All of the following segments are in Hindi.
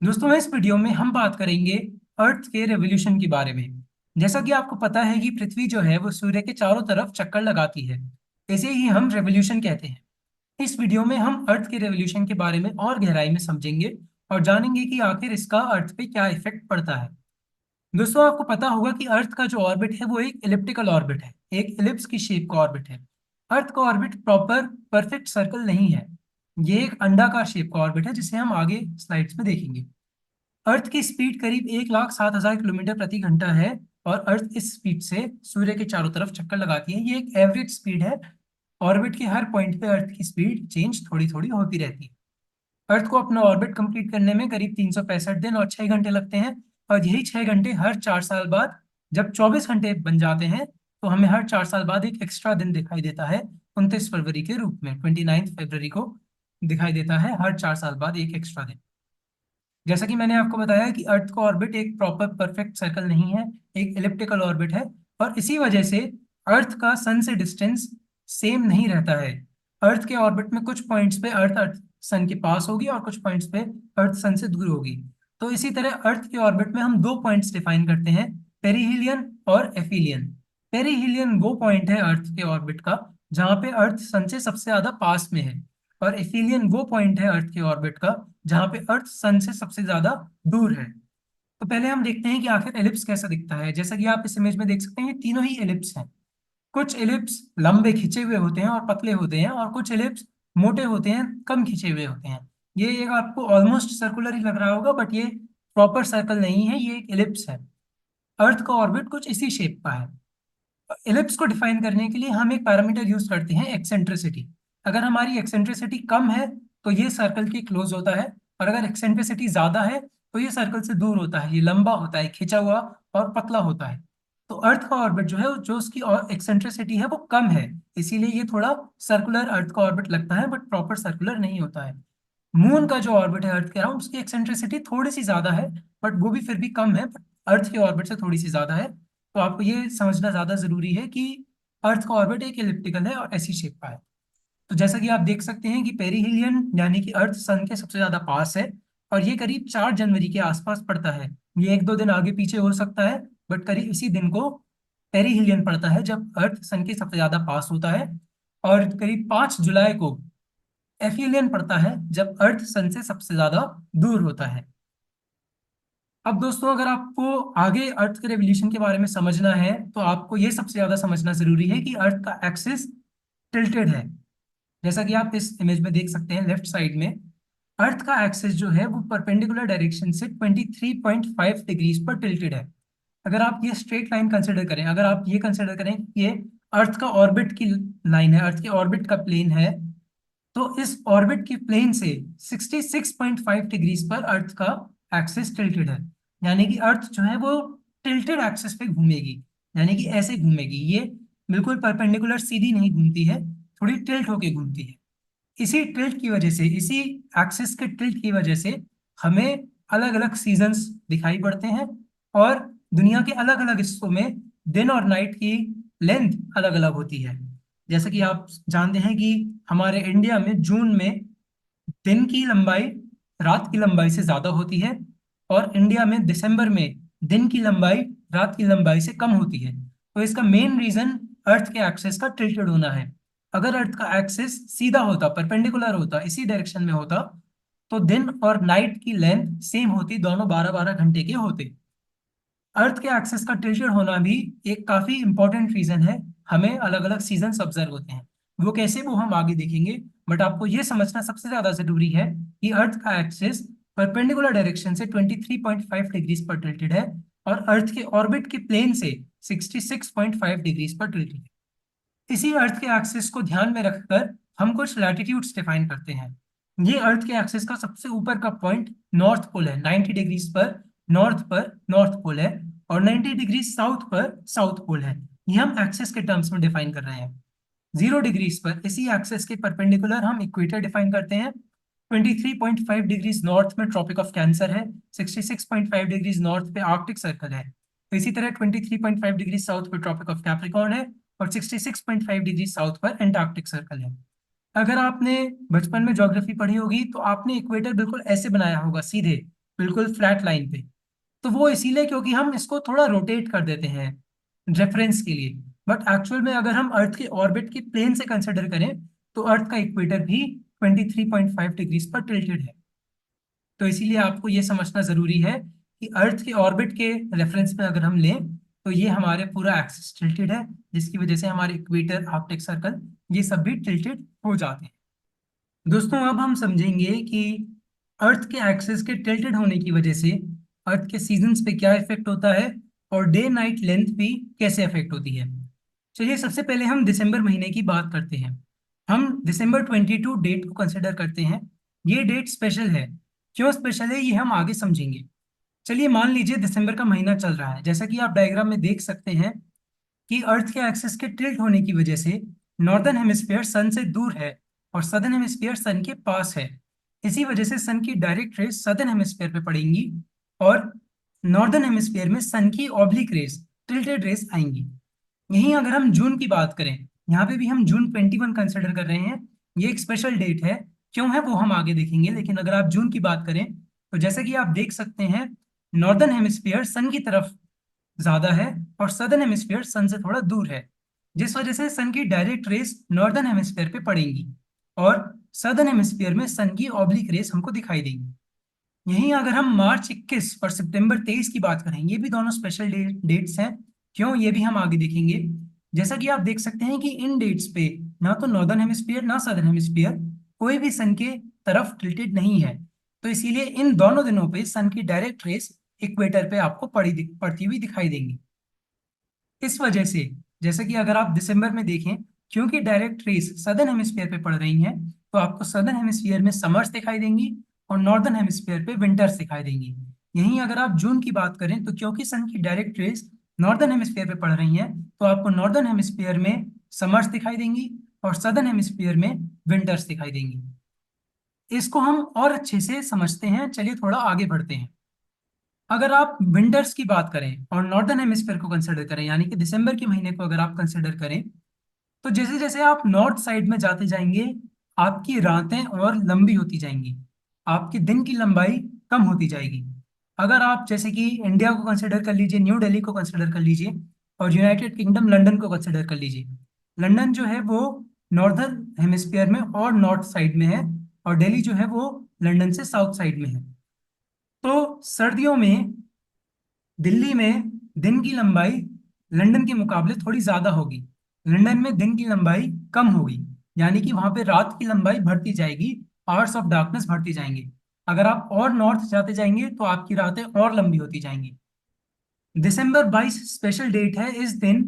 दोस्तों इस वीडियो में हम बात करेंगे अर्थ के रेवोल्यूशन के बारे में। जैसा कि आपको पता है कि पृथ्वी जो है वो सूर्य के चारों तरफ चक्कर लगाती है। इसे ही हम रेवोल्यूशन कहते हैं। इस वीडियो में हम अर्थ के रेवोल्यूशन के बारे में और गहराई में समझेंगे और जानेंगे कि आखिर इसका अर्थ पे क्या इफेक्ट पड़ता है। दोस्तों आपको पता होगा कि अर्थ का जो ऑर्बिट है वो एक इलिप्टिकल ऑर्बिट है, एक इलिप्स की शेप का ऑर्बिट है। अर्थ का ऑर्बिट प्रॉपर परफेक्ट सर्कल नहीं है। ये एक अंडाकार शेप का ऑर्बिट है जिसे हम आगे स्लाइड्स में देखेंगे। अर्थ की स्पीड करीब 1,07,000 किलोमीटर प्रति घंटा है और अर्थ इस स्पीड से सूर्य के चारों तरफ चक्कर लगाती है। ये एक एवरेज स्पीड है। ऑर्बिट के हर पॉइंट पे अर्थ की स्पीड चेंज थोड़ी थोड़ी होती रहती है। अर्थ को अपना ऑर्बिट कंप्लीट करने में करीब 365 दिन और 6 घंटे लगते हैं। और यही 6 घंटे हर 4 साल बाद, जब 24 घंटे बन जाते हैं, तो हमें हर 4 साल बाद एक एक्स्ट्रा दिन दिखाई देता है। 29 फरवरी के रूप में 29 फरवरी को दिखाई देता है हर 4 साल बाद एक एक्स्ट्रा दिन। जैसा कि मैंने आपको बताया कि अर्थ का ऑर्बिट एक प्रॉपर परफेक्ट सर्कल नहीं है, एक इलिप्टिकल ऑर्बिट है। और इसी वजह से अर्थ का सन से डिस्टेंस सेम नहीं रहता है। अर्थ के ऑर्बिट में कुछ पॉइंट्स पे अर्थ अर्थ सन के पास होगी और कुछ पॉइंट्स पे अर्थ सन से दूर होगी। तो इसी तरह अर्थ के ऑर्बिट में हम दो पॉइंट्स डिफाइन करते हैं, पेरिहिलियन और एफिलियन। पेरिहिलियन वो पॉइंट है अर्थ के ऑर्बिट का जहाँ पे अर्थ सन से सबसे ज्यादा पास में है। और एफिलियन वो पॉइंट है अर्थ के ऑर्बिट का जहां पे अर्थ सन से सबसे ज्यादा दूर है। तो पहले हम देखते हैं कि आखिर एलिप्स कैसा दिखता है। जैसा कि आप इस इमेज में देख सकते हैं, ये तीनों ही एलिप्स हैं। कुछ एलिप्स लंबे खिंचे हुए होते हैं और पतले होते हैं, और कुछ एलिप्स मोटे होते हैं, कम खिंचे हुए होते हैं। ये एक आपको ऑलमोस्ट सर्कुलर ही लग रहा होगा, बट ये प्रॉपर सर्कल नहीं है, ये एक एलिप्स है। अर्थ का ऑर्बिट कुछ इसी शेप का है। एलिप्स को डिफाइन करने के लिए हम एक पैरामीटर यूज करते हैं, एक्सेंट्रिसिटी। अगर हमारी एक्सेंट्रिसिटी कम है तो ये सर्कल के क्लोज होता है, और अगर एक्सेंट्रिसिटी ज्यादा है तो ये सर्कल से दूर होता है, ये लंबा होता है, खिंचा हुआ और पतला होता है। तो अर्थ का ऑर्बिट जो है, जो उसकी एक्सेंट्रिसिटी है वो कम है, इसीलिए ये थोड़ा सर्कुलर अर्थ का ऑर्बिट लगता है, बट प्रॉपर सर्कुलर नहीं होता है। मून का जो ऑर्बिट है अर्थ के अराउंड, उसकी एक्सेंट्रिसिटी थोड़ी सी ज्यादा है, बट वो भी फिर भी कम है, बट अर्थ के ऑर्बिट से थोड़ी सी ज्यादा है। तो आपको ये समझना ज्यादा जरूरी है कि अर्थ का ऑर्बिट एक इलिप्टिकल है और ऐसी शेप का है। तो जैसा कि आप देख सकते हैं कि पेरिहिलियन यानी कि अर्थ सन के सबसे ज्यादा पास है, और ये करीब 4 जनवरी के आसपास पड़ता है। ये एक दो दिन आगे पीछे हो सकता है, बट करीब इसी दिन को पेरिहिलियन पड़ता है जब अर्थ सन के सबसे ज्यादा पास होता है। और करीब 5 जुलाई को एफिलियन पड़ता है जब अर्थ सन से सबसे ज्यादा दूर होता है। अब दोस्तों अगर आपको आगे अर्थ के रेवोल्यूशन के बारे में समझना है तो आपको ये सबसे ज्यादा समझना जरूरी है कि अर्थ का एक्सिस टिल्टेड है। जैसा कि आप इस इमेज में देख सकते हैं, लेफ्ट साइड में अर्थ का एक्सिस जो है वो परपेंडिकुलर डायरेक्शन से 23.5 डिग्रीज पर टिल्टेड है। अगर आप ये स्ट्रेट लाइन कंसिडर करें, अगर आप ये कंसिडर करें कि ये अर्थ का ऑर्बिट की लाइन है, अर्थ के ऑर्बिट का प्लेन है, तो इस ऑर्बिट की प्लेन से 66.5 डिग्रीज पर अर्थ का एक्सिस टिल्टेड है। यानी कि अर्थ जो है वो टिल्टेड एक्सिस पे घूमेगी, यानी कि ऐसे घूमेगी। ये बिल्कुल परपेंडिकुलर सीधी नहीं घूमती है, थोड़ी टिल्ट होके घूमती है। इसी टिल्ट की वजह से, इसी एक्सिस के टिल्ट की वजह से हमें अलग अलग सीजन्स दिखाई पड़ते हैं, और दुनिया के अलग अलग हिस्सों में दिन और नाइट की लेंथ अलग अलग होती है। जैसे कि आप जानते हैं कि हमारे इंडिया में जून में दिन की लंबाई रात की लंबाई से ज्यादा होती है, और इंडिया में दिसंबर में दिन की लंबाई रात की लंबाई से कम होती है। तो इसका मेन रीजन अर्थ के एक्सिस का टिल्टेड होना है। अगर अर्थ का एक्सिस सीधा होता, परपेंडिकुलर होता, इसी डायरेक्शन में होता, तो दिन और नाइट की लेंथ सेम होती, दोनों 12-12 घंटे के होते। अर्थ के एक्सिस का टिल्टेड होना भी एक काफी इंपॉर्टेंट रीजन है, हमें अलग अलग सीजन ऑब्जर्व होते हैं। वो कैसे, वो हम आगे देखेंगे। बट आपको ये समझना सबसे ज्यादा जरूरी है कि अर्थ का एक्सिस परपेंडिकुलर डायरेक्शन से 23.5 डिग्रीज पर टिल्टेड है, और अर्थ के ऑर्बिट के प्लेन से 66.5 डिग्रीज पर टिल्टेड है। इसी अर्थ के एक्सिस को ध्यान में रखकर हम कुछ लैटिट्यूड्स डिफाइन करते हैं। ये अर्थ के एक्सिस का सबसे ऊपर का पॉइंट नॉर्थ पोल है, 90 डिग्रीज पर नॉर्थ पोल है, और 90 डिग्री साउथ पर साउथ पोल है। ये हम एक्सिस के टर्म्स में डिफाइन कर रहे हैं। 0 डिग्रीज पर इसी एक्सिस के परपेंडिकुलर हम इक्वेटर डिफाइन करते हैं। 23.5 डिग्रीज नॉर्थ में ट्रॉपिक ऑफ कैंसर है, 66.5 डिग्रीज नॉर्थ पे आर्कटिक सर्कल है। तो इसी तरह 23.5 डिग्री साउथ पर ट्रॉपिक ऑफ कैप्रिकॉर्न है, और 66.5 डिग्री साउथ पर एंटार्क्टिक सर्कल है। अगर आपने बचपन में ज्योग्राफी पढ़ी होगी तो आपने इक्वेटर बिल्कुल ऐसे बनाया होगा, सीधे। बिल्कुल फ्लैट लाइन पे। तो वो इसीलिए क्योंकि हम इसको थोड़ा रोटेट कर देते हैं रेफरेंस के लिए। बट एक्चुअल में अगर हम अर्थ के ऑर्बिट के प्लेन से कंसिडर करें तो अर्थ का इक्वेटर भी 23.5 डिग्रीज पर टिल्टेड है। तो इसीलिए आपको ये समझना जरूरी है कि अर्थ के ऑर्बिट के रेफरेंस में अगर हम लें तो ये हमारे पूरा एक्सिस टिल्टेड है, जिसकी वजह से हमारे इक्वेटर, आर्कटिक सर्कल, ये सब भी टिल्टेड हो जाते हैं। दोस्तों अब हम समझेंगे कि अर्थ के एक्सिस के टिल्टेड होने की वजह से अर्थ के सीजन्स पे क्या इफेक्ट होता है और डे नाइट लेंथ भी कैसे इफेक्ट होती है। चलिए सबसे पहले हम दिसंबर महीने की बात करते हैं। हम दिसंबर 22 डेट को कंसिडर करते हैं। ये डेट स्पेशल है। क्यों स्पेशल है ये हम आगे समझेंगे। चलिए मान लीजिए दिसंबर का महीना चल रहा है। जैसा कि आप डायग्राम में देख सकते हैं कि अर्थ के एक्सिस के टिल्ट होने की वजह से नॉर्दर्न हेमिस्फीयर सन से दूर है और सदर्न हेमिस्फीयर सन के पास है। इसी वजह से सन की डायरेक्ट रेस सदर्न हेमिस्फीयर पे पड़ेंगी और नॉर्दर्न हेमिस्फीयर में सन की ऑब्लिक रेस, टिल्टेड रेस आएंगी। यहीं अगर हम जून की बात करें, यहाँ पे भी हम जून 21 कंसिडर कर रहे हैं। ये एक स्पेशल डेट है। क्यों है वो हम आगे देखेंगे, लेकिन अगर आप जून की बात करें तो जैसे कि आप देख सकते हैं नॉर्दर्न हेमिस्फीयर सन की तरफ ज्यादा है और सदर्न हेमिस्फीयर सन से थोड़ा दूर है, जिस वजह से सन की डायरेक्ट रेस नॉर्दर्न हेमिस्फीयर पे पड़ेंगी और सदर्न हेमिस्फीयर में सन की ऑब्लिक रेस हमको दिखाई देगी। यहीं अगर हम मार्च 21 और सितंबर 23 की बात करें, ये भी दोनों स्पेशल डेट्स हैं। क्यों, ये भी हम आगे देखेंगे। जैसा कि आप देख सकते हैं कि इन डेट्स पे ना तो नॉर्दर्न हेमिस्फीयर ना सदर्न हेमिस्फीयर कोई भी सन के तरफ टिल्टेड नहीं है। तो इसीलिए इन दोनों दिनों पे सन की डायरेक्ट रेस इक्वेटर पे आपको पड़ती हुई दिखाई देंगी। इस वजह से जैसे कि अगर आप दिसंबर में देखें, क्योंकि डायरेक्ट रेस सदर्न हेमिस्फीयर पे पड़ रही हैं, तो आपको सदर्न हेमिस्फीयर में समर्स दिखाई देंगी और नॉर्दर्न हेमिस्फीयर पे विंटर्स दिखाई देंगी। यहीं अगर आप जून की बात करें तो क्योंकि सन की डायरेक्ट रेस नॉर्दर्न हेमिस्फीयर पे पड़ रही हैं, तो आपको नॉर्दर्न हेमिस्फीयर में समर्स दिखाई देंगी और सदर्न हेमिस्फीयर में विंटर्स दिखाई देंगी। इसको हम और अच्छे से समझते हैं, चलिए थोड़ा आगे बढ़ते हैं। अगर आप विंटर्स की बात करें और नॉर्दर्न हेमिस्फीयर को कंसिडर करें, यानी कि दिसंबर के महीने को अगर आप कंसिडर करें, तो जैसे जैसे आप नॉर्थ साइड में जाते जाएंगे आपकी रातें और लंबी होती जाएंगी, आपके दिन की लंबाई कम होती जाएगी। अगर आप जैसे कि इंडिया को कंसिडर कर लीजिए, न्यू दिल्ली को कंसिडर कर लीजिए और यूनाइटेड किंगडम लंदन को कंसिडर कर लीजिए। लंदन जो है वो नॉर्दर्न हेमिस्फीयर में और नॉर्थ साइड में है और दिल्ली जो है वो लंदन से साउथ साइड में है। तो सर्दियों में दिल्ली में दिन की लंबाई लंदन के मुकाबले थोड़ी ज्यादा होगी, लंदन में दिन की लंबाई कम होगी, यानी कि वहां पे रात की लंबाई बढ़ती जाएगी, आवर्स ऑफ डार्कनेस बढ़ती जाएंगे। अगर आप और नॉर्थ जाते जाएंगे तो आपकी रातें और लंबी होती जाएंगी। दिसंबर 22 स्पेशल डेट है। इस दिन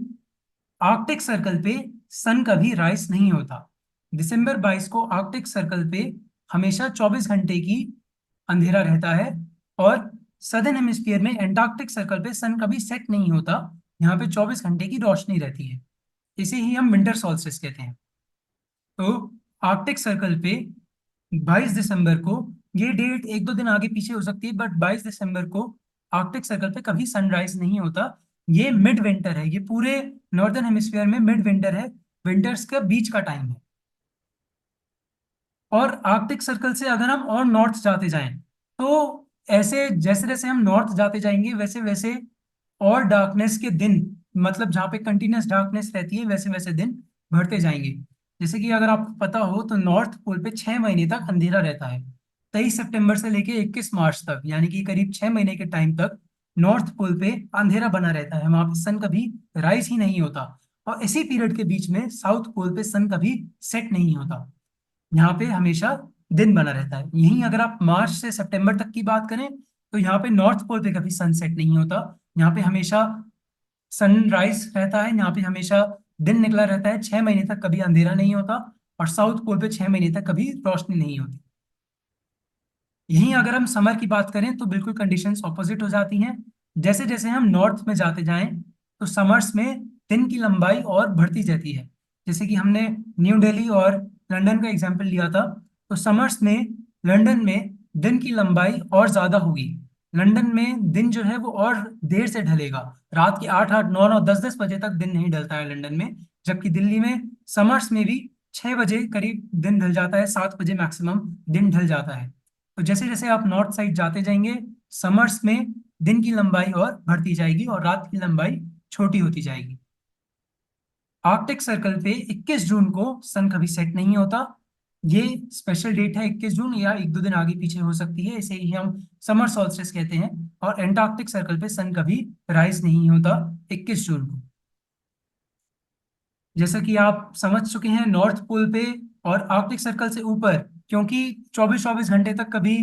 आर्कटिक सर्कल पे सन कभी राइज नहीं होता। दिसंबर 22 को आर्कटिक सर्कल पे हमेशा 24 घंटे की अंधेरा रहता है और सदर्न हेमिस्फीयर में एंटार्क्टिक सर्कल पे सन कभी सेट नहीं होता। यहाँ पे 24 घंटे की रोशनी रहती है। इसे ही हम विंटर सॉल्स्टिस कहते हैं। तो आर्कटिक सर्कल पे 22 दिसंबर को, ये डेट एक दो दिन आगे पीछे हो सकती है, बट 22 दिसंबर को आर्कटिक सर्कल पे कभी सनराइज नहीं होता। ये मिड विंटर है, ये पूरे नॉर्दर्न हेमिस्फीयर में मिड विंटर है, विंटर्स का बीच का टाइम है। और आर्कटिक सर्कल से अगर हम और नॉर्थ जाते जाएं तो ऐसे जैसे जैसे हम नॉर्थ जाते जाएंगे वैसे वैसे और डार्कनेस के दिन, मतलब जहाँ पे कंटिन्यूस डार्कनेस रहती है वैसे वैसे दिन बढ़ते जाएंगे। जैसे कि अगर आपको पता हो तो नॉर्थ पोल पे 6 महीने तक अंधेरा रहता है। 23 सितंबर से लेके 21 मार्च तक, यानी कि करीब 6 महीने के टाइम तक नॉर्थ पोल पे अंधेरा बना रहता है, वहां पे सन कभी राइज ही नहीं होता। और इसी पीरियड के बीच में साउथ पोल पे सन कभी सेट नहीं होता, यहाँ पे हमेशा दिन बना रहता है। यहीं अगर आप मार्च से सितंबर तक की बात करें तो यहाँ पे नॉर्थ पोल पे कभी सनसेट नहीं होता, यहाँ पे हमेशा सनराइज रहता है, यहाँ पे हमेशा दिन निकला रहता है, 6 महीने तक कभी अंधेरा नहीं होता। और साउथ पोल पे 6 महीने तक कभी रोशनी नहीं होती। यहीं अगर हम समर की बात करें तो बिल्कुल कंडीशंस ऑपोजिट हो जाती हैं। जैसे जैसे हम नॉर्थ में जाते जाएं तो समर्स में दिन की लंबाई और बढ़ती जाती है। जैसे कि हमने न्यू दिल्ली और लंदन का एग्जाम्पल लिया था, तो समर्स में लंदन में दिन की लंबाई और ज्यादा होगी। लंदन में दिन जो है वो और देर से ढलेगा, रात के 8 8 9 9 10 10 बजे तक दिन नहीं ढलता है लंदन में। जबकि दिल्ली में समर्स में भी 6 बजे करीब दिन ढल जाता है, 7 बजे मैक्सिमम दिन ढल जाता है। तो जैसे जैसे आप नॉर्थ साइड जाते जाएंगे समर्स में दिन की लंबाई और बढ़ती जाएगी और रात की लंबाई छोटी होती जाएगी। आर्कटिक सर्कल पे 21 जून को सन कभी सेट नहीं होता। ये स्पेशल डेट है 21 जून, या एक दो दिन आगे पीछे हो सकती है, इसे ही हम समर सॉल्स्टिस कहते हैं। और एंटार्क्टिक सर्कल पे सन कभी राइज नहीं होता 21 जून को। जैसा कि आप समझ चुके हैं, नॉर्थ पोल पे और आर्कटिक सर्कल से ऊपर, क्योंकि 24-24 घंटे तक कभी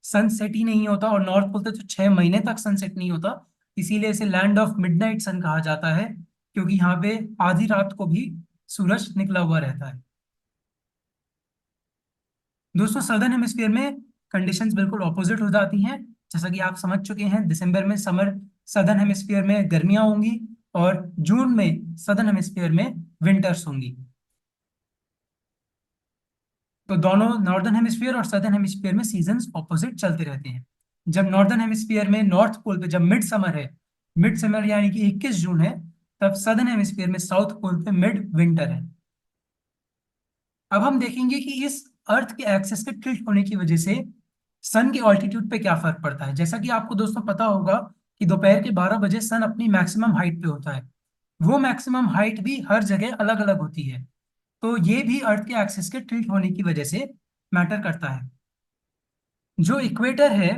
सनसेट ही नहीं होता, और नॉर्थ पोल तक तो 6 महीने तक सनसेट नहीं होता, इसीलिए इसे लैंड ऑफ मिडनाइट सन कहा जाता है, क्योंकि यहाँ पे आधी रात को भी सूरज निकला हुआ रहता है। दोस्तों, सदर्न हेमिस्फीयर में कंडीशंस बिल्कुल ऑपोजिट हो जाती हैं। जैसा कि आप समझ चुके हैं, दिसंबर में समर सदर्न हेमिस्फीयर में गर्मियां होंगी, और जून में सदर्न हेमिस्फीयर में विंटर्स होंगी। तो दोनों नॉर्दर्न हेमिस्फीयर और सदर्न हेमिस्फीयर में सीजन्स ऑपोजिट चलते रहते हैं। जब नॉर्दर्न हेमिस्फीयर में नॉर्थ पोल पे जब मिड समर है, मिड समर यानी कि 21 जून है, तब सदर्न हेमिस्फीयर में साउथ पोल पे मिड विंटर है। अब हम देखेंगे कि इस अर्थ के एक्सिस के टिल्ट होने की वजह से सन के ऑल्टीट्यूड पे क्या फर्क पड़ता है। जैसा कि आपको दोस्तों पता होगा कि दोपहर के 12 बजे सन अपनी मैक्सिमम हाइट पे होता है। वो मैक्सिमम हाइट भी हर जगह अलग अलग होती है, तो ये भी अर्थ के एक्सिस के टिल्ट होने की वजह से मैटर करता है। जो इक्वेटर है,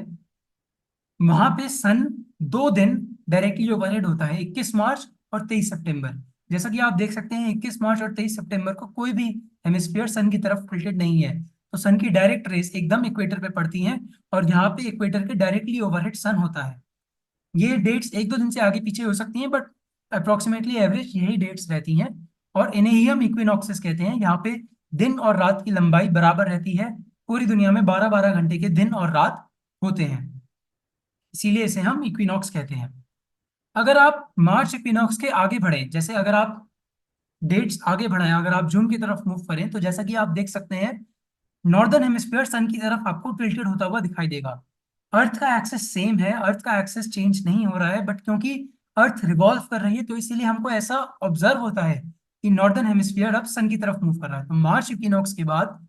वहां पे सन 2 दिन डायरेक्टली ओवरहेड होता है, 21 मार्च और 23 सितंबर। जैसा कि आप देख सकते हैं, 21 मार्च और 23 सितंबर को कोई भी हेमिस्फीयर सन की तरफ टिल्टेड नहीं है, तो सन की डायरेक्ट रेस एकदम इक्वेटर पे पड़ती हैं, और यहाँ पे इक्वेटर के डायरेक्टली ओवरहेड सन होता है। ये डेट्स एक दो दिन से आगे पीछे हो सकती हैं, बट अप्रोक्सीमेटली एवरेज यही डेट्स रहती हैं, और इन्हें ही हम इक्विनॉक्सेस कहते हैं। यहाँ पे दिन और रात की लंबाई बराबर रहती है। पूरी दुनिया में 12-12 घंटे के दिन और रात होते हैं, इसीलिए इसे हम इक्विनॉक्स कहते हैं। अगर आप मार्च इक्विनॉक्स के आगे बढ़े, जैसे अगर आप डेट्स आगे बढ़ाएं, अगर आप जून की तरफ मूव करें, तो जैसा कि आप देख सकते हैं, नॉर्दर्न हेमिस्फीयर सन की तरफ आपको टिल्टेड होता हुआ दिखाई देगा। अर्थ का एक्सेस सेम है, अर्थ का एक्सेस चेंज नहीं हो रहा है, बट क्योंकि अर्थ रिवॉल्व कर रही है, तो इसीलिए हमको ऐसा ऑब्जर्व होता है कि नॉर्दर्न हेमिस्फीयर अब सन की तरफ मूव कर रहा है। तो मार्च इक्विनॉक्स के बाद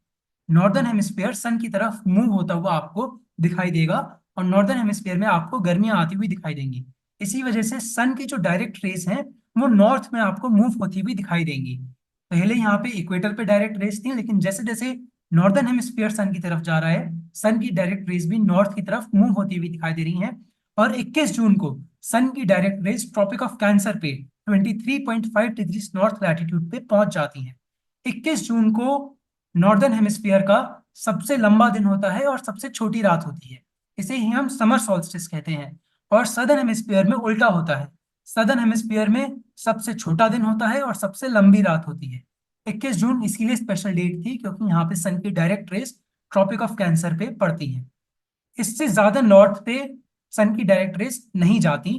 नॉर्दर्न हेमिस्फीयर सन की तरफ मूव होता हुआ आपको दिखाई देगा, और नॉर्दर्न हेमिस्फीयर में आपको गर्मियां आती हुई दिखाई देंगी। इसी वजह से सन की जो डायरेक्ट रेस हैं, वो नॉर्थ में आपको मूव होती हुई दिखाई देंगी। पहले यहाँ पे इक्वेटर पे डायरेक्ट रेस थी, लेकिन जैसे जैसे नॉर्दर्न हेमिस्फीयर सन की तरफ जा रहा है, सन की डायरेक्ट रेस भी नॉर्थ की तरफ मूव होती हुई दिखाई दे रही हैं। और 21 जून को सन की direct rays tropic of Cancer पे 23.5 डिग्री नॉर्थ लैटिट्यूड पे पहुंच जाती हैं। 21 जून को नॉर्दर्न हेमिस्फीयर का सबसे लंबा दिन होता है और सबसे छोटी रात होती है, इसे ही हम समर सॉल्स्टिस कहते हैं। और सदर्न हेमिस्फीयर में उल्टा होता है, सदर्न हेमिस्फीयर में सबसे छोटा दिन होता है और सबसे लंबी रात होती है। 21 जून इसीलिए स्पेशल डेट थी, क्योंकि यहाँ पे सन की direct rays tropic of Cancer पे पड़ती है। इससे ज्यादा नॉर्थ पे सन की डायरेक्ट रेस नहीं जाती।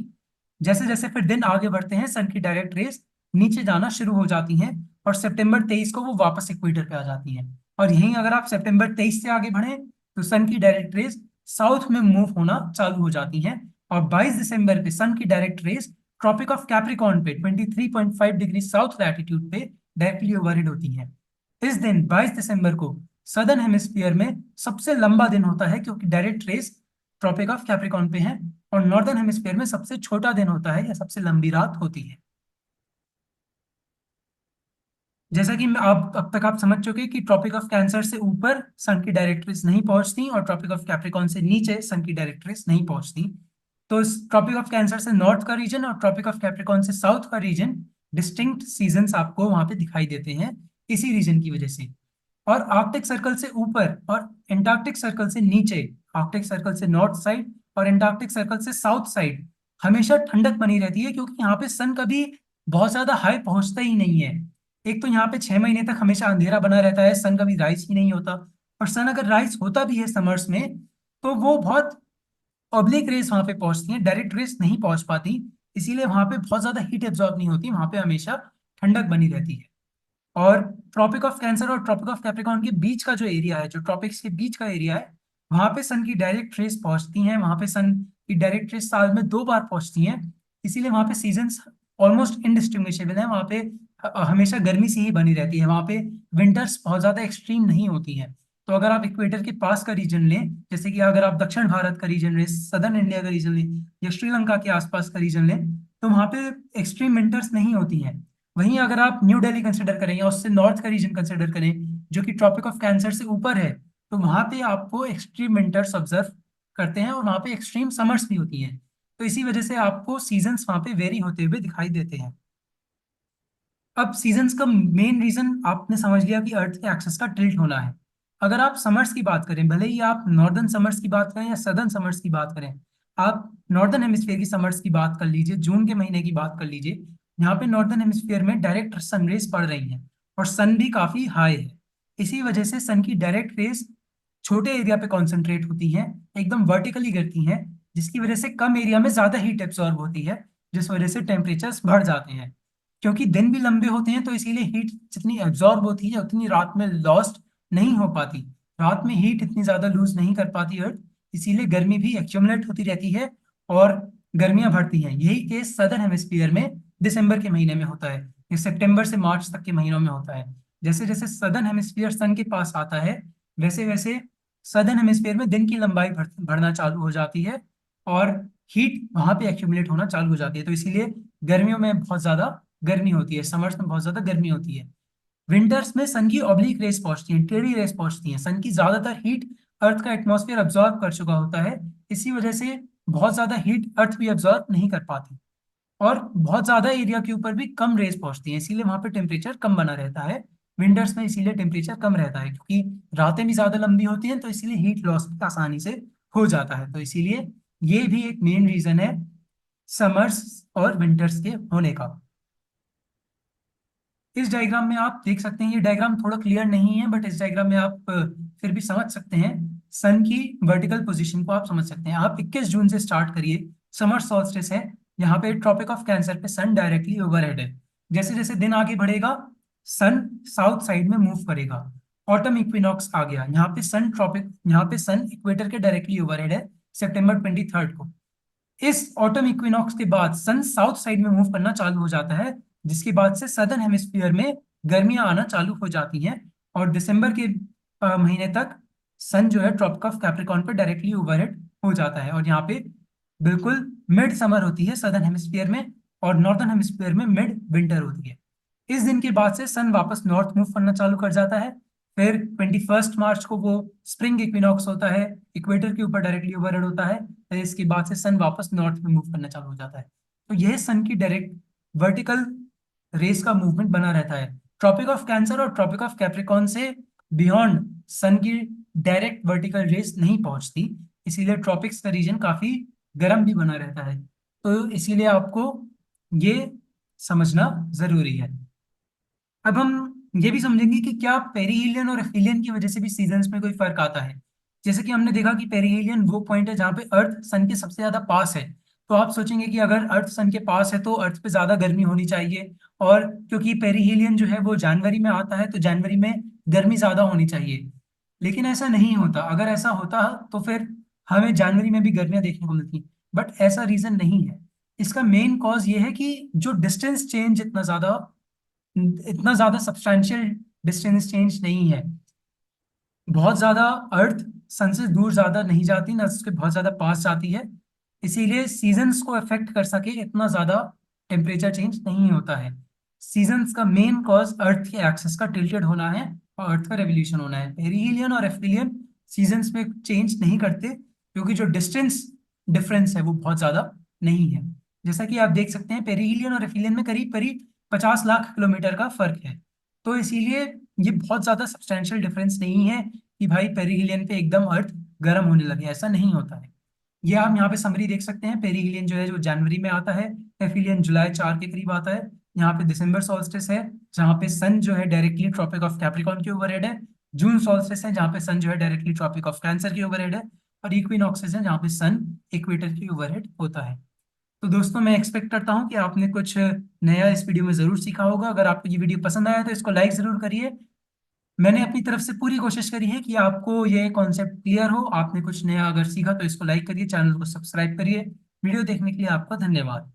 जैसे जैसे फिर दिन आगे बढ़ते हैं, सन की डायरेक्ट रेस नीचे जाना शुरू हो जाती हैं, और सितंबर 23 को वो वापस इक्वेटर पे आ जाती हैं। और यहीं अगर आप सितंबर 23 से आगे बढ़े, तो सन की डायरेक्ट रेस साउथ में मूव होना चालू हो जाती हैं, और 22 दिसंबर पे सन की direct rays tropic of Capricorn पे 23.5 डिग्री साउथ लैटिट्यूड पे डायरेक्टली ओवरहेड होती हैं। इस दिन 22 दिसंबर को सदर्न हेमिस्फीयर में सबसे लंबा दिन होता है, क्योंकि direct rays tropic of Capricorn पे है, और नॉर्दर्न हेमिस्फीयर में सबसे छोटा दिन होता है या सबसे लंबी रात होती है। जैसा कि आप अब तक आप समझ चुके कि ट्रॉपिक ऑफ कैंसर से ऊपर सन की डायरेक्ट रेस नहीं पहुंचती, और ट्रॉपिक ऑफ कैप्रिकॉर्न से नीचे सन की डायरेक्ट रेस नहीं पहुंचती। तो इस ट्रॉपिक ऑफ कैंसर से नॉर्थ का रीजन और ट्रॉपिक ऑफ कैप्रिकॉर्न से साउथ का रीजन, डिस्टिंक्ट सीजन्स आपको वहां पे दिखाई देते हैं, इसी रीजन की वजह से। और आर्कटिक सर्कल से ऊपर और एंटार्क्टिक सर्कल से नीचे, आर्कटिक सर्कल से नॉर्थ साइड और एंटार्क्टिक सर्कल से साउथ साइड, हमेशा ठंडक बनी रहती है, क्योंकि यहाँ पे सन कभी बहुत ज्यादा हाई पहुंचता ही नहीं है। एक तो यहाँ पे 6 महीने तक हमेशा अंधेरा बना रहता है, सन कभी राइज ही नहीं होता। और सन अगर राइज होता भी है समर्स में, तो वो बहुत ऑब्लिक रेस वहां पे पहुंचती हैं, डायरेक्ट रेस नहीं पहुंच पाती, इसीलिए वहां पे बहुत ज्यादा हीट एब्जॉर्ब नहीं होती, वहां पे हमेशा ठंडक बनी रहती है। और ट्रॉपिक ऑफ कैंसर और ट्रॉपिक ऑफ कैप्रिकॉर्न के बीच का जो एरिया है, जो ट्रॉपिक्स के बीच का एरिया है, वहां पे सन की डायरेक्ट रेस पहुंचती हैं, वहां पे सन की डायरेक्ट रेस साल में 2 बार पहुंचती हैं, इसीलिए वहां पे सीजन्स ऑलमोस्ट इनडिस्टिंग्विशेबल है। वहां पे हमेशा गर्मी सी ही बनी रहती है, वहां पे विंटर्स बहुत ज्यादा एक्सट्रीम नहीं होती हैं। तो अगर आप इक्वेटर के पास का रीजन लें, जैसे कि अगर आप दक्षिण भारत का रीजन लें, सदर्न इंडिया का रीजन लें, या श्रीलंका के आसपास का रीजन लें, तो वहां पे एक्सट्रीम विंटर्स नहीं होती हैं। वहीं अगर आप न्यू दिल्ली कंसिडर करें या उससे नॉर्थ का रीजन कंसिडर करें जो कि ट्रॉपिक ऑफ कैंसर से ऊपर है, तो वहां पे आपको एक्सट्रीम विंटर्स ऑब्जर्व करते हैं और वहां पे एक्सट्रीम समर्स भी होती हैं। तो इसी वजह से आपको सीजन्स वहां पे वेरी होते हुए दिखाई देते हैं। अब सीजन्स का मेन रीजन आपने समझ लिया कि अर्थ के एक्सिस का टिल्ट होना है। अगर आप समर्स की बात करें, भले ही आप नॉर्दर्न समर्स की बात करें या सदर्न समर्स की बात करें, आप नॉर्दर्न हेमिस्फीयर की समर्स की बात कर लीजिए, जून के महीने की बात कर लीजिए। यहाँ पे नॉर्दर्न हेमिस्फीयर में डायरेक्ट सन रेज पड़ रही हैं और सन भी काफी हाई है। इसी वजह से सन की डायरेक्ट रेज छोटे एरिया पे कॉन्सेंट्रेट होती हैं, एकदम वर्टिकली गिरती हैं, जिसकी वजह से कम एरिया में ज्यादा हीट एब्जॉर्ब होती है, जिस वजह से टेम्परेचर्स बढ़ जाते हैं। क्योंकि दिन भी लंबे होते हैं तो इसीलिए हीट जितनी एब्जॉर्ब होती है उतनी रात में लॉस्ट नहीं हो पाती। रात में हीट इतनी ज्यादा लूज नहीं कर पाती अर्थ, इसीलिए गर्मी भी एक्यूमुलेट होती रहती है और गर्मियां बढ़ती हैं। यही केस सदर्न हेमिस्फीयर में दिसंबर के महीने में होता है, ये सितंबर से मार्च तक के महीनों में होता है। जैसे जैसे सदर्न हेमिस्फीयर सन के पास आता है, वैसे वैसे सदर्न हेमिस्फीयर में दिन की लंबाई बढ़ना चालू हो जाती है और हीट वहां पे एक्यूमुलेट होना चालू हो जाती है। तो इसीलिए गर्मियों में बहुत ज्यादा गर्मी होती है, समर्स में बहुत ज्यादा गर्मी होती है। विंटर्स में सन की ऑब्लिक रेस पहुंचती हैं, टेढ़ी रेस पहुंचती हैं। सन की ज्यादातर हीट अर्थ का एटमॉस्फेयर अब्जॉर्ब कर चुका होता है, इसी वजह से बहुत ज्यादा हीट अर्थ भी अब्जॉर्ब नहीं कर पाती और बहुत ज्यादा एरिया के ऊपर भी कम रेस पहुंचती है, इसीलिए वहां पे टेम्परेचर कम बना रहता है। विंटर्स में इसीलिए टेम्परेचर कम रहता है क्योंकि रातें भी ज्यादा लंबी होती हैं, तो इसीलिए हीट लॉस भी आसानी से हो जाता है। तो इसीलिए ये भी एक मेन रीजन है समर्स और विंटर्स के होने का। इस डायग्राम में आप देख सकते हैं, ये डायग्राम थोड़ा क्लियर नहीं है बट इस डायग्राम में आप फिर भी समझ सकते हैं। सन की वर्टिकल पोजीशन को आप समझ सकते हैं। आप 21 जून से स्टार्ट करिए, समर सॉल्स्टिस है, यहाँ पे ट्रॉपिक ऑफ कैंसर पे सन डायरेक्टली ओवरहेड है। जैसे जैसे दिन आगे बढ़ेगा सन साउथ साइड में मूव करेगा। ऑटम इक्विनॉक्स आ गया, यहाँ पे सन इक्वेटर के डायरेक्टली ओवरहेड है सितंबर 23 को। इस ऑटम इक्विनॉक्स के बाद सन साउथ साइड में मूव करना चालू हो जाता है, जिसके बाद से सदर्न हेमिस्फीयर में गर्मियां आना चालू हो जाती हैं और दिसंबर के महीने तक सन जो है ट्रॉपिक ऑफ कैप्रिकॉर्न पर डायरेक्टली ओवरहेड हो जाता है और यहाँ पे बिल्कुल मिड समर होती है सदर्न हेमिस्फीयर में और नॉर्दर्न हेमिस्फीयर में मिड विंटर होती है। इस दिन के बाद से सन वापस नॉर्थ मूव करना चालू कर जाता है। फिर 21 मार्च को वो स्प्रिंग इक्विनॉक्स होता है, इक्वेटर के ऊपर डायरेक्टली ओवरहेड होता है। फिर इसके बाद से सन वापस नॉर्थ में मूव करना चालू हो जाता है। तो यह सन की डायरेक्ट वर्टिकल रेस का मूवमेंट बना रहता है। ट्रॉपिक ऑफ कैंसर और ट्रॉपिक ऑफ कैप्रिकॉर्न से बियॉन्ड सन की डायरेक्ट वर्टिकल रेस नहीं पहुंचती, इसीलिए ट्रॉपिक्स का रीजन काफी गर्म भी बना रहता है। तो इसीलिए आपको ये समझना जरूरी है। अब हम ये भी समझेंगे कि क्या पेरिहिलियन और एफिलियन की वजह से भी सीजन्स में कोई फर्क आता है। जैसे कि हमने देखा कि पेरिहिलियन वो पॉइंट है जहाँ पे अर्थ सन के सबसे ज्यादा पास है। तो आप सोचेंगे कि अगर अर्थ सन के पास है तो अर्थ पे ज्यादा गर्मी होनी चाहिए, और क्योंकि पेरिहिलियन जो है वो जनवरी में आता है तो जनवरी में गर्मी ज्यादा होनी चाहिए। लेकिन ऐसा नहीं होता। अगर ऐसा होता तो फिर हमें जनवरी में भी गर्मियां देखने को मिलती, बट ऐसा रीजन नहीं है। इसका मेन कॉज ये है कि जो डिस्टेंस चेंज इतना ज्यादा सब्सटैंशियल डिस्टेंस चेंज नहीं है। बहुत ज्यादा अर्थ सन से दूर ज्यादा नहीं जाती, ना उसके बहुत ज्यादा पास जाती है, इसीलिए सीजन्स को अफेक्ट कर सके इतना ज्यादा टेम्परेचर चेंज नहीं होता है। सीजन्स का मेन कॉज अर्थ के एक्सिस का टिल्टेड होना है और अर्थ का रेवोल्यूशन होना है। पेरिहिलियन और एफिलियन सीजन्स में चेंज नहीं करते क्योंकि जो डिस्टेंस डिफरेंस है वो बहुत ज्यादा नहीं है। जैसा कि आप देख सकते हैं पेरिहिलियन और एफिलियन में करीब करीब 50 लाख किलोमीटर का फर्क है। तो इसीलिए ये बहुत ज्यादा सब्सटैंशियल डिफरेंस नहीं है कि भाई पेरिहिलियन पे एकदम अर्थ गर्म होने लगे, ऐसा नहीं होता है। ये आप यहाँ पे समरी देख सकते हैं, पेरिहिलियन जो है जो जनवरी में आता है, एफिलियन जुलाई 4 के करीब आता है। यहाँ पे दिसंबर सॉल्स्टिस है जहाँ पे सन जो है डायरेक्टली ट्रॉपिक ऑफ कैप्रिकॉर्न के ओवरहेड है। जून सॉल्स्टिस है जहाँ पे सन जो है डायरेक्टली ट्रॉपिक ऑफ कैंसर के ओवरहेड है। और इक्विनॉक्सेस है जहाँ पे सन इक्वेटर के ओवरहेड होता है। तो दोस्तों मैं एक्सपेक्ट करता हूँ कि आपने कुछ नया इस वीडियो में जरूर सीखा होगा। अगर आपको ये वीडियो पसंद आया तो इसको लाइक जरूर करिए। मैंने अपनी तरफ से पूरी कोशिश करी है कि आपको ये कॉन्सेप्ट क्लियर हो। आपने कुछ नया अगर सीखा तो इसको लाइक करिए, चैनल को सब्सक्राइब करिए। वीडियो देखने के लिए आपका धन्यवाद।